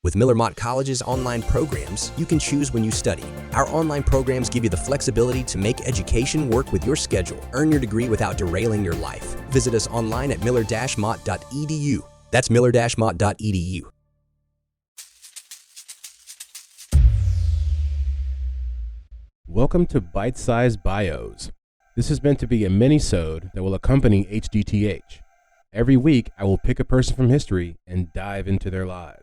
With Miller Mott College's online programs, you can choose when you study. Our online programs give you the flexibility to make education work with your schedule. Earn your degree without derailing your life. Visit us online at miller-mott.edu. That's miller-mott.edu. Welcome to Bite-Sized Bios. This is meant to be a mini-sode that will accompany HDTH. Every week, I will pick a person from history and dive into their lives.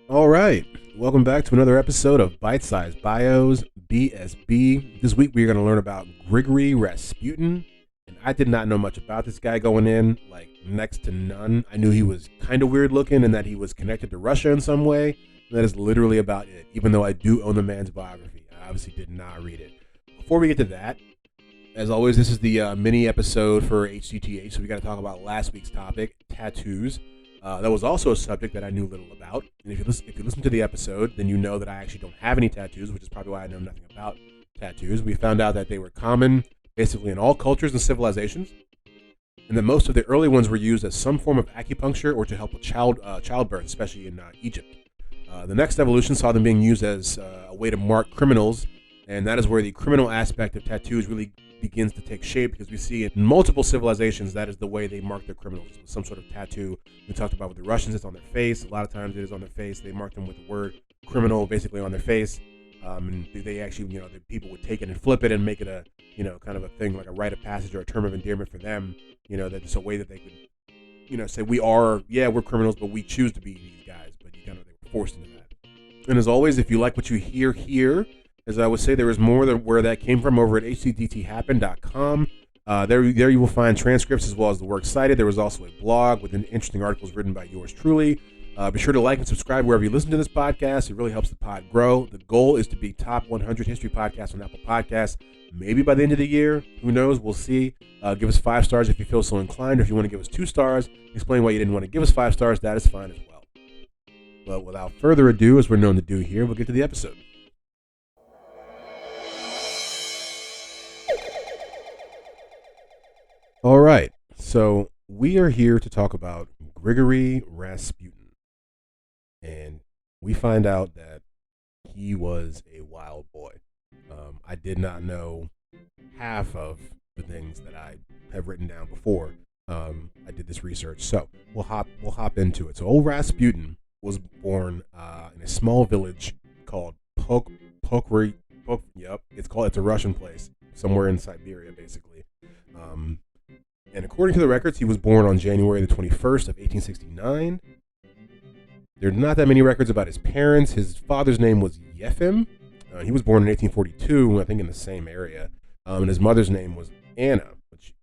All right, welcome back to another episode of Bite-Sized Bios, BSB. This week we're going to learn about Grigori Rasputin, and I did not know much about this guy going in, like next to none. I knew he was kind of weird looking and that he was connected to Russia in some way. That is literally about it, even though I do own the man's biography. I obviously did not read it. Before we get to that, as always, this is the mini episode for HDTH, so we got to talk about last week's topic, tattoos. That was also a subject that I knew little about. And if you listen to the episode, then you know that I actually don't have any tattoos, which is probably why I know nothing about tattoos. We found out that they were common basically in all cultures and civilizations, and that most of the early ones were used as some form of acupuncture or to help with childbirth, especially in Egypt. The next evolution saw them being used as a way to mark criminals, and that is where the criminal aspect of tattoos really begins to take shape, because we see in multiple civilizations that is the way they mark their criminals, with some sort of tattoo. We talked about with the Russians, it's on their face. A lot of times it is on their face. They mark them with the word criminal basically on their face. And they actually, the people would take it and flip it and make it a, kind of a thing, like a rite of passage or a term of endearment for them, that it's a way that they could, say we're criminals, but we choose to be these guys, but they were forced into that. And as always, if you like what you hear here, as I would say, there is more where that came from over at hcdthappen.com. There you will find transcripts as well as the works cited. There was also a blog with interesting articles written by yours truly. Be sure to like and subscribe wherever you listen to this podcast. It really helps the pod grow. The goal is to be top 100 history podcasts on Apple Podcasts. Maybe by the end of the year. Who knows? We'll see. Give us 5 stars if you feel so inclined. Or if you want to give us 2 stars, explain why you didn't want to give us 5 stars. That is fine as well. But without further ado, as we're known to do here, we'll get to the episode. All right, so we are here to talk about Grigori Rasputin, and we find out that he was a wild boy. I did not know half of the things that I have written down before I did this research, so we'll hop into it. So old Rasputin was born in a small village called Pokry. It's a Russian place somewhere in Siberia, basically. And according to the records, he was born on January the 21st of 1869. There are not that many records about his parents. His father's name was Yefim. He was born in 1842, I think in the same area. And his mother's name was Anna, which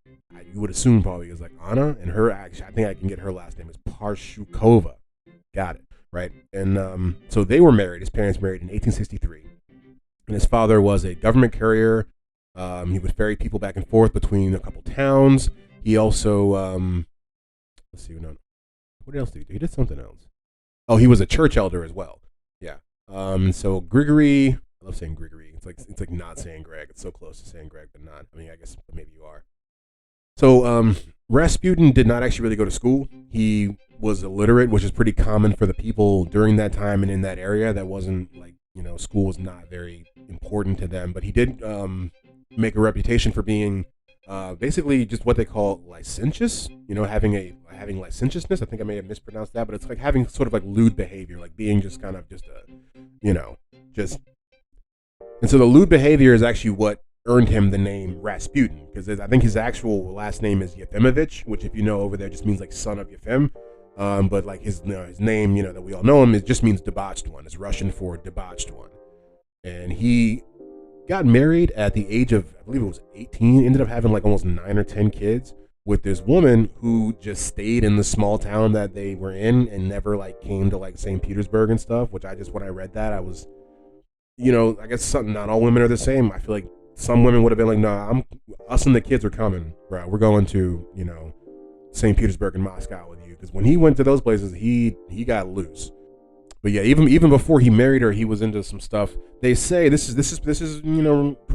you would assume probably is like Anna. And I think I can get her last name is Parshukova. Got it, right? And so they were married. His parents married in 1863. And his father was a government courier. He would ferry people back and forth between a couple towns. He also, what else did he do? He did something else. Oh, he was a church elder as well. Yeah. So Grigori, I love saying Grigori. It's like not saying Greg. It's so close to saying Greg, but not. I mean, I guess maybe you are. So Rasputin did not actually really go to school. He was illiterate, which is pretty common for the people during that time and in that area. That wasn't like, school was not very important to them. But he did make a reputation for being basically just what they call licentious, having licentiousness. I think I may have mispronounced that, but it's like having sort of like lewd behavior, like being just kind of and so the lewd behavior is actually what earned him the name Rasputin, because I think his actual last name is Yefimovich, which if you know over there just means like son of Yefim. But like his name, that we all know him, it just means debauched one. It's Russian for debauched one. And he got married at the age of, I believe it was 18, ended up having like almost 9 or 10 kids with this woman who just stayed in the small town that they were in and never like came to like St. Petersburg and stuff, which when I read that, I was, I guess not all women are the same. I feel like some women would have been like, nah, us and the kids are coming, bro. We're going to, St. Petersburg and Moscow with you. Because when he went to those places, he got loose. But yeah, even before he married her, he was into some stuff. They say this is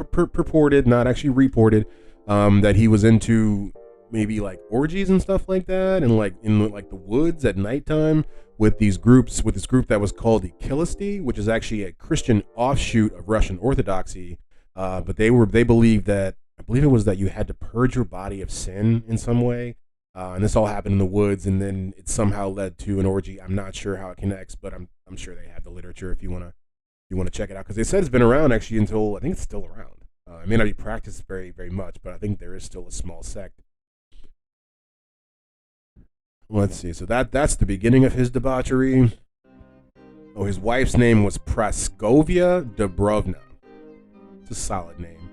purported, not actually reported, that he was into maybe like orgies and stuff like that, and like in like the woods at nighttime with this group that was called the Kilisty, which is actually a Christian offshoot of Russian Orthodoxy. But they believed that, I believe it was that you had to purge your body of sin in some way. And this all happened in the woods, and then it somehow led to an orgy. I'm not sure how it connects, but I'm sure they have the literature if you want to check it out, because they said it's been around actually until, I think it's still around. It may not be practiced very, very much, but I think there is still a small sect. Let's see. So that's the beginning of his debauchery. Oh, his wife's name was Praskovia Dubrovna. It's a solid name.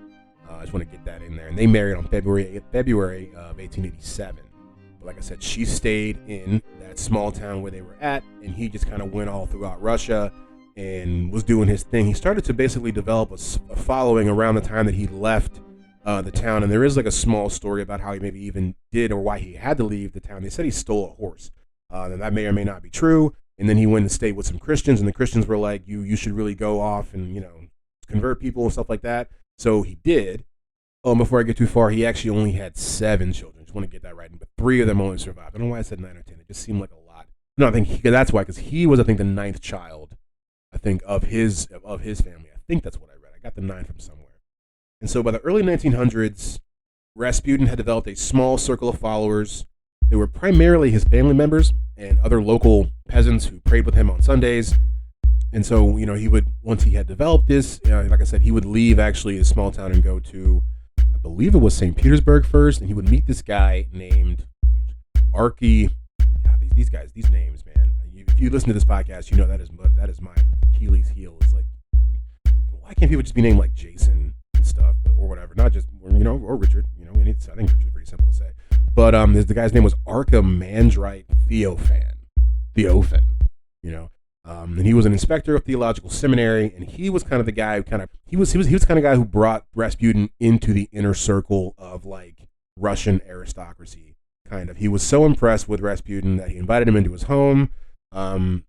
I just want to get that in there. And they married on February of 1887. But like I said, she stayed in that small town where they were at, and he just kind of went all throughout Russia and was doing his thing. He started to basically develop a following around the time that he left the town. And there is like a small story about how he maybe even did, or why he had to leave the town. They said he stole a horse. And that may or may not be true. And then he went and stayed with some Christians, and the Christians were like, you should really go off and, convert people and stuff like that. So he did. Before I get too far, he actually only had 7 children. Just want to get that right. But 3 of them only survived. I don't know why I said 9 or 10. It just seemed like a lot. No, I think that's why, because he was, I think, the 9th child, I think, of his family. I think that's what I read. I got the 9 from somewhere. And so by the early 1900s, Rasputin had developed a small circle of followers. They were primarily his family members and other local peasants who prayed with him on Sundays. And so, he would, once he had developed this, like I said, he would leave actually his small town and go to, I believe it was St. Petersburg first, and he would meet this guy named Arky. God, these names, man. If you listen to this podcast, that is my Achilles heel. It's like, why can't people just be named like Jason and stuff, or whatever? Not just, or Richard. I think Richard's pretty simple to say. But the guy's name was Archimandrite Theophan. And he was an inspector of theological seminary, and he was kind of the guy who he was the kind of guy who brought Rasputin into the inner circle of like Russian aristocracy. Kind of, he was so impressed with Rasputin that he invited him into his home, and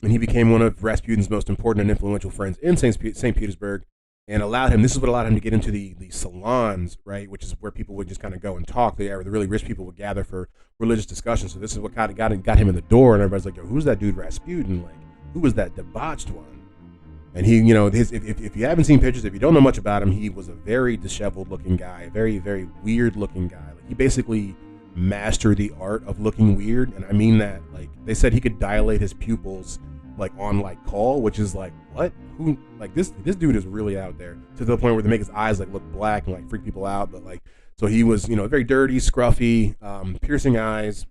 he became one of Rasputin's most important and influential friends in St. Petersburg, and this is what allowed him to get into the salons, right, which is where people would just kind of go and talk. The really rich people would gather for religious discussions. So this is what kind of got him in the door, and everybody's like, yo, who's that dude Rasputin? Like, who was that debauched one? And he, if you haven't seen pictures, if you don't know much about him, he was a very disheveled looking guy, very, very weird looking guy. Like, he basically mastered the art of looking weird, and I mean that. Like, they said he could dilate his pupils like on like call, which is like, what? Who? Like, this dude is really out there, to the point where they make his eyes like look black and like freak people out. But like, so he was, very dirty, scruffy, piercing eyes,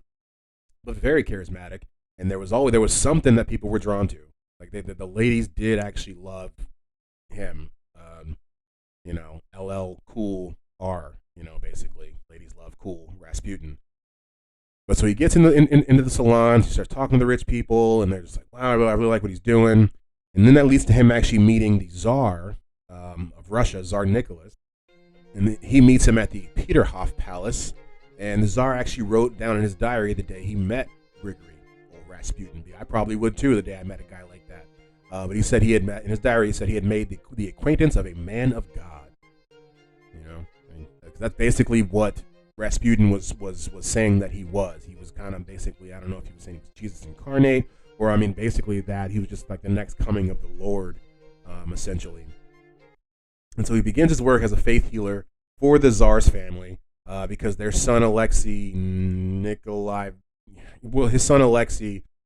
but very charismatic. And there was something that people were drawn to. Like, the ladies did actually love him. LL Cool R. Basically, ladies love cool Rasputin. But so he gets into the salons, he starts talking to the rich people, and they're just like, wow, I really like what he's doing. And then that leads to him actually meeting the Tsar of Russia, Tsar Nicholas. And he meets him at the Peterhof Palace. And the Tsar actually wrote down in his diary the day he met Grigori, or Rasputin. I probably would too, the day I met a guy like that. But he said in his diary, he said he had made the acquaintance of a man of God. That's basically what Rasputin was saying that he was. He was kind of basically, I don't know if he was saying he was Jesus incarnate, or basically that he was just like the next coming of the Lord, essentially. And so he begins his work as a faith healer for the Tsar's family, because their son Alexei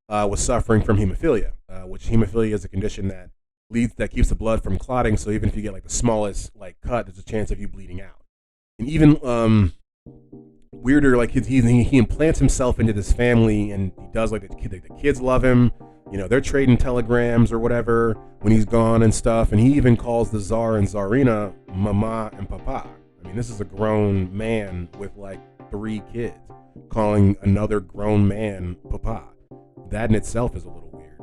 was suffering from hemophilia, which hemophilia is a condition that keeps the blood from clotting. So even if you get like the smallest like cut, there's a chance of you bleeding out. And even weirder, like he implants himself into this family, and he does like the kids love him. They're trading telegrams or whatever when he's gone and stuff. And he even calls the Tsar and Tsarina Mama and Papa. I mean, this is a grown man with like 3 kids calling another grown man Papa. That in itself is a little weird.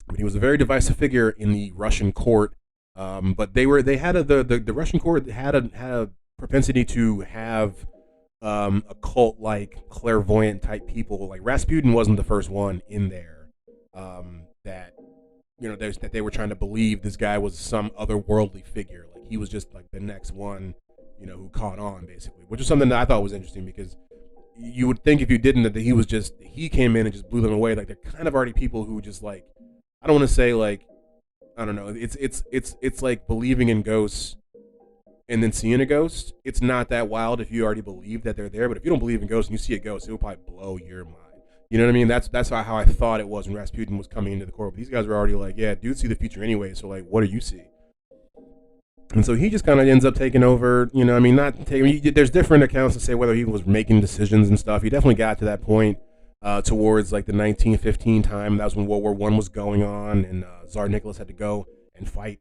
But he was a very divisive figure in the Russian court. But the Russian court had a propensity to have occult like clairvoyant type people. Like Rasputin wasn't the first one in there that they were trying to believe this guy was some otherworldly figure. Like he was just like the next one, who caught on basically, which is something that I thought was interesting because you would think if you didn't that he came in and just blew them away. Like they're kind of already people who just like, I don't want to say like, I don't know. It's like believing in ghosts and then seeing a ghost. It's not that wild if you already believe that they're there, but if you don't believe in ghosts and you see a ghost, it will probably blow your mind. You know what I mean? That's how I thought it was when Rasputin was coming into the court. But these guys were already like, yeah, dudes see the future anyway. So like, what do you see? And so he just kind of ends up taking over. There's different accounts to say whether he was making decisions and stuff. He definitely got to that point towards like the 1915 time. That was when World War I was going on, and Tsar Nicholas had to go and fight,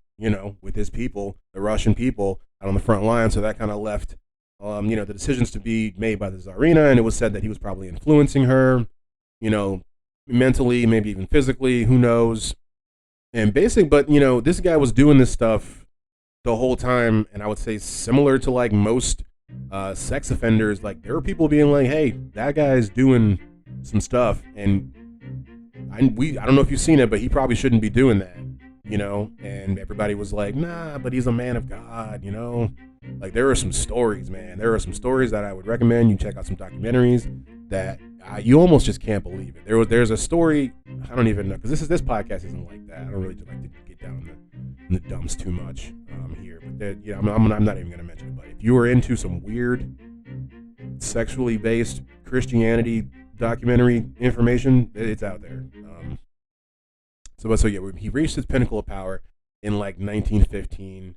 with his people, the Russian people, out on the front line. So that kind of left, the decisions to be made by the Tsarina, and it was said that he was probably influencing her, mentally, maybe even physically, who knows. And but this guy was doing this stuff the whole time, and I would say similar to like most sex offenders. Like there were people being like, "Hey, that guy's doing some stuff," and I don't know if you've seen it, but he probably shouldn't be doing that, And everybody was like, "Nah, but he's a man of God," Like there are some stories, man. There are some stories that I would recommend you check out some documentaries that you almost just can't believe it. There's a story, I don't even know, because this podcast isn't like that. I don't really like to get down in the dumps too much here. But I'm not even going to mention it. But if you are into some weird sexually based Christianity documentary information, it's out there. He reached his pinnacle of power in like 1915.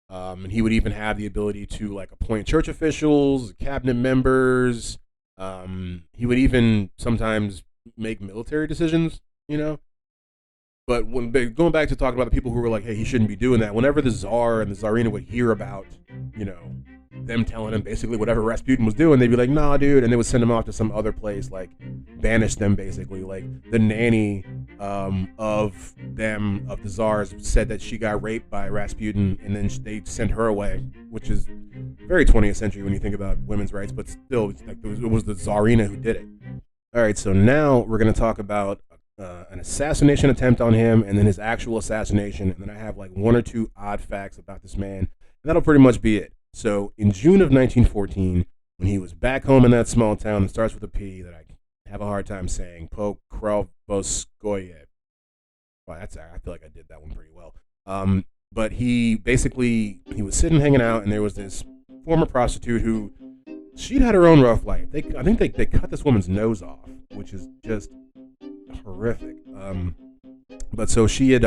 And he would even have the ability to like appoint church officials, cabinet members. He would even sometimes make military decisions, But going back to talking about the people who were like, hey, he shouldn't be doing that, whenever the Tsar and the Tsarina would hear about, them telling him basically whatever Rasputin was doing, they'd be like, nah, dude, and they would send him off to some other place, like banish them basically. Like the nanny of the Tsars said that she got raped by Rasputin, and then they sent her away, which is very 20th century when you think about women's rights, but still, it was the Tsarina who did it. All right, so now we're going to talk about an assassination attempt on him, and then his actual assassination, and then I have like one or two odd facts about this man, and that'll pretty much be it. So in June of 1914, when he was back home in that small town that starts with a P that I have a hard time saying, Pokrovskoye. Wow, I feel like I did that one pretty well. But he was sitting hanging out, and there was this former prostitute who, she'd had her own rough life. I think they cut this woman's nose off, which is just horrific. But so she had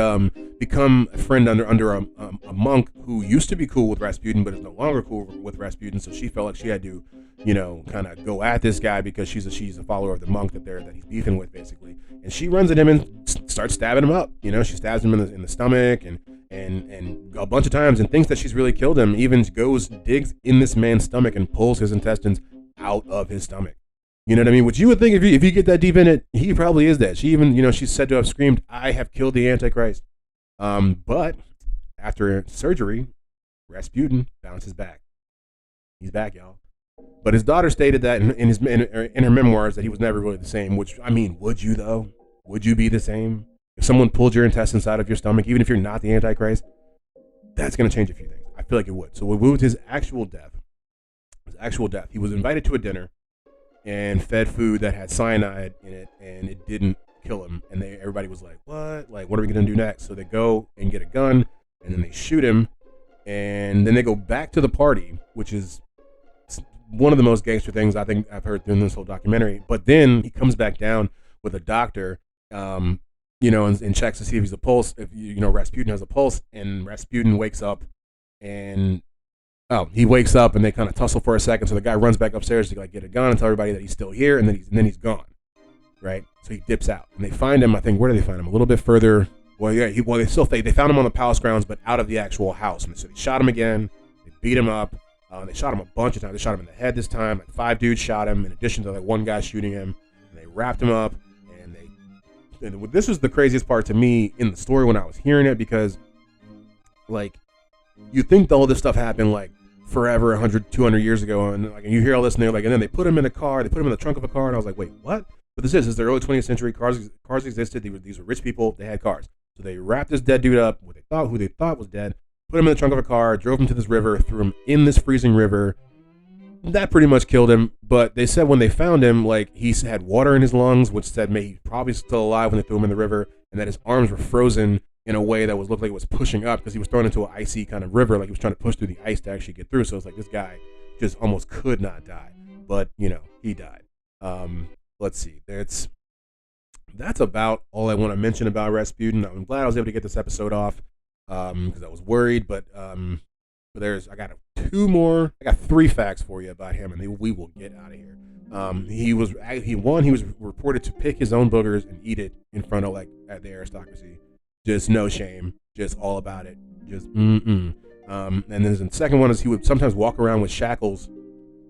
become a friend under a monk who used to be cool with Rasputin, but is no longer cool with Rasputin. So she felt like she had to, kind of go at this guy because she's a follower of the monk that he's beefing with, basically. And she runs at him and starts stabbing him up. She stabs him in the stomach and a bunch of times, and thinks that she's really killed him. Even digs in this man's stomach and pulls his intestines out of his stomach. You know what I mean? Which you would think if you get that deep in it, he probably is dead. She even, she's said to have screamed, "I have killed the Antichrist." But after surgery, Rasputin bounces back. He's back, y'all. But his daughter stated that in her memoirs that he was never really the same. Which, I mean, would you though? Would you be the same if someone pulled your intestines out of your stomach, even if you're not the Antichrist? That's going to change a few things. I feel like it would. So with his actual death, he was invited to a dinner and fed food that had cyanide in it, and it didn't kill him. And everybody was like, what? Like, what are we going to do next? So they go and get a gun, and then they shoot him, and then they go back to the party, which is one of the most gangster things I think I've heard in this whole documentary. But then he comes back down with a doctor, and checks to see if he's a pulse, if Rasputin has a pulse, and Rasputin wakes up, and he wakes up, and they kind of tussle for a second. So the guy runs back upstairs to like get a gun and tell everybody that he's still here, and then he's gone, right? So he dips out, and they find him. I think, where do they find him? A little bit further. Well, yeah. They found him on the palace grounds, but out of the actual house. And so they shot him again. They beat him up. They shot him a bunch of times. They shot him in the head this time. Like 5 dudes shot him, in addition to like one guy shooting him. And they wrapped him up. And this was the craziest part to me in the story when I was hearing it, because like, you think all this stuff happened like forever, 100, 200 years ago, and like, and you hear all this, and they're like, and then they put him in a car, they put him in the trunk of a car, and I was like, wait, what? But this is the early 20th century. Cars existed. These were rich people. They had cars, so they wrapped this dead dude up, who they thought was dead, put him in the trunk of a car, drove him to this river, threw him in this freezing river. That pretty much killed him. But they said when they found him, like, he had water in his lungs, which said maybe he's probably still alive when they threw him in the river, and that his arms were frozen in a way that looked like it was pushing up because he was thrown into an icy kind of river, like he was trying to push through the ice to actually get through. So it's like this guy just almost could not die, but he died. Let's see. That's about all I want to mention about Rasputin. I'm glad I was able to get this episode off because I was worried, but I got two more. I got three facts for you about him, and we will get out of here. He was reported to pick his own boogers and eat it in front of, like, at the aristocracy. Just no shame, just all about it. Just And then the second one is he would sometimes walk around with shackles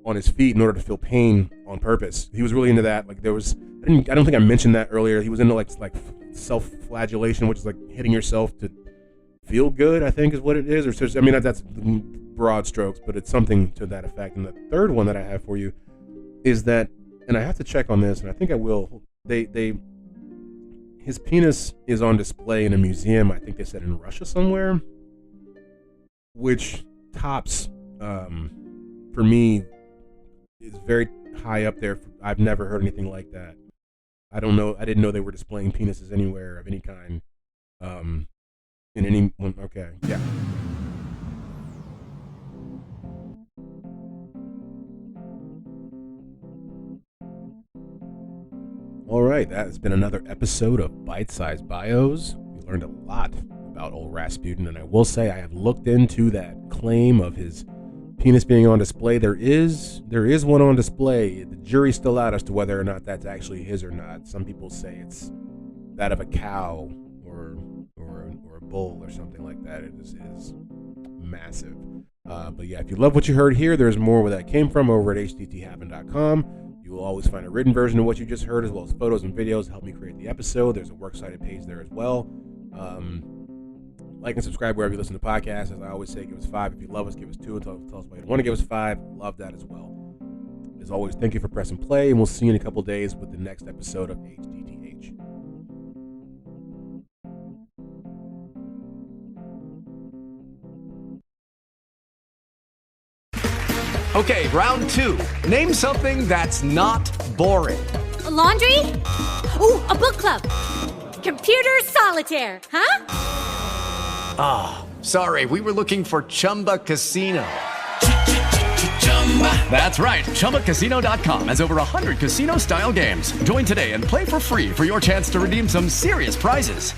on his feet in order to feel pain on purpose. He was really into that. Like, I don't think I mentioned that earlier. He was into like self-flagellation, which is like hitting yourself to feel good, I think is what it is. Or I mean, that's broad strokes, but it's something to that effect. And the third one that I have for you is that, and I have to check on this, and I think I will. His penis is on display in a museum, I think they said in Russia somewhere, which tops, for me, is very high up there. I've never heard anything like that. I don't know. I didn't know they were displaying penises anywhere of any kind. In any one. Okay, yeah. All right, that has been another episode of Bite Size Bios. We learned a lot about old Rasputin, and I will say I have looked into that claim of his penis being on display. There is one on display. The jury's still out as to whether or not that's actually his or not. Some people say it's that of a cow or a bull or something like that. It is massive. But yeah, if you love what you heard here, there's more where that came from over at hdthappen.com. You will always find a written version of what you just heard, as well as photos and videos to help me create the episode. There's a works cited page there as well. Like and subscribe wherever you listen to podcasts. As I always say, give us 5 if you love us. Give us 2 and tell us why you want to give us 5. Love that as well. As always, thank you for pressing play, and we'll see you in a couple days with the next episode of HDTH. Okay, round 2. Name something that's not boring. A laundry? Ooh, a book club. Computer solitaire, huh? Sorry, we were looking for Chumba Casino. That's right. ChumbaCasino.com has over 100 casino-style games. Join today and play for free for your chance to redeem some serious prizes.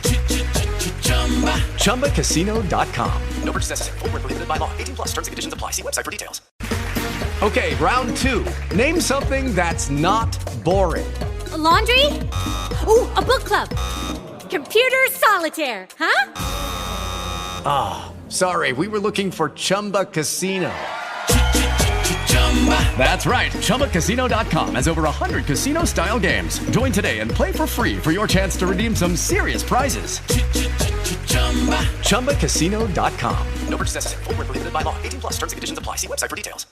ChumbaCasino.com. No purchase necessary. Void where prohibited by law. 18+ terms and conditions apply. See website for details. Okay, round 2. Name something that's not boring. A laundry? Ooh, a book club. Computer solitaire, huh? Sorry, we were looking for Chumba Casino. That's right. ChumbaCasino.com has over 100 casino-style games. Join today and play for free for your chance to redeem some serious prizes. ChumbaCasino.com. No purchase necessary. Void where prohibited by law. 18+ terms and conditions apply. See website for details.